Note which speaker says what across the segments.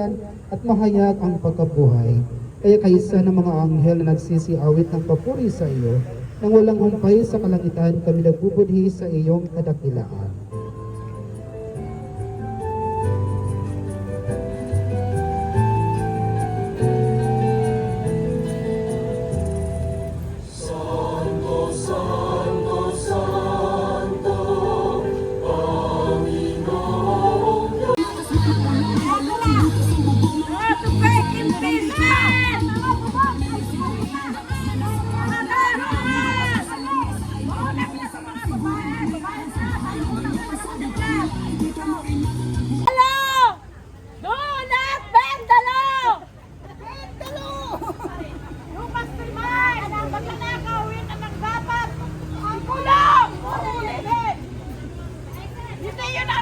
Speaker 1: bayan at mahayag ang pagkabuhay. Kaya kaisa ng mga anghel na nagsisiawit ng papuri sa iyo, nang walang humpay sa kalangitan kami nagbubudhi sa iyong kadakilaan.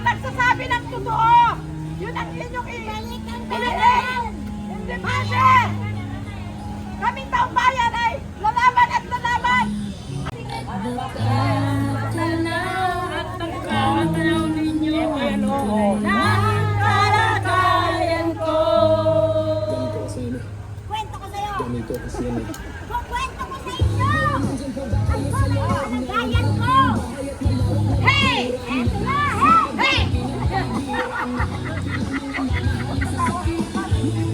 Speaker 2: Nagsasabi ng totoo! Yun ang inyong piliin! Hindi pwede! Kaming taong bayan ay lalaban at lalaban!
Speaker 3: Tanaw ninyo ang kalagayan ko.
Speaker 4: Kwento ko sa'yo! Kwento ko sa inyo! Ang kalagayan ko!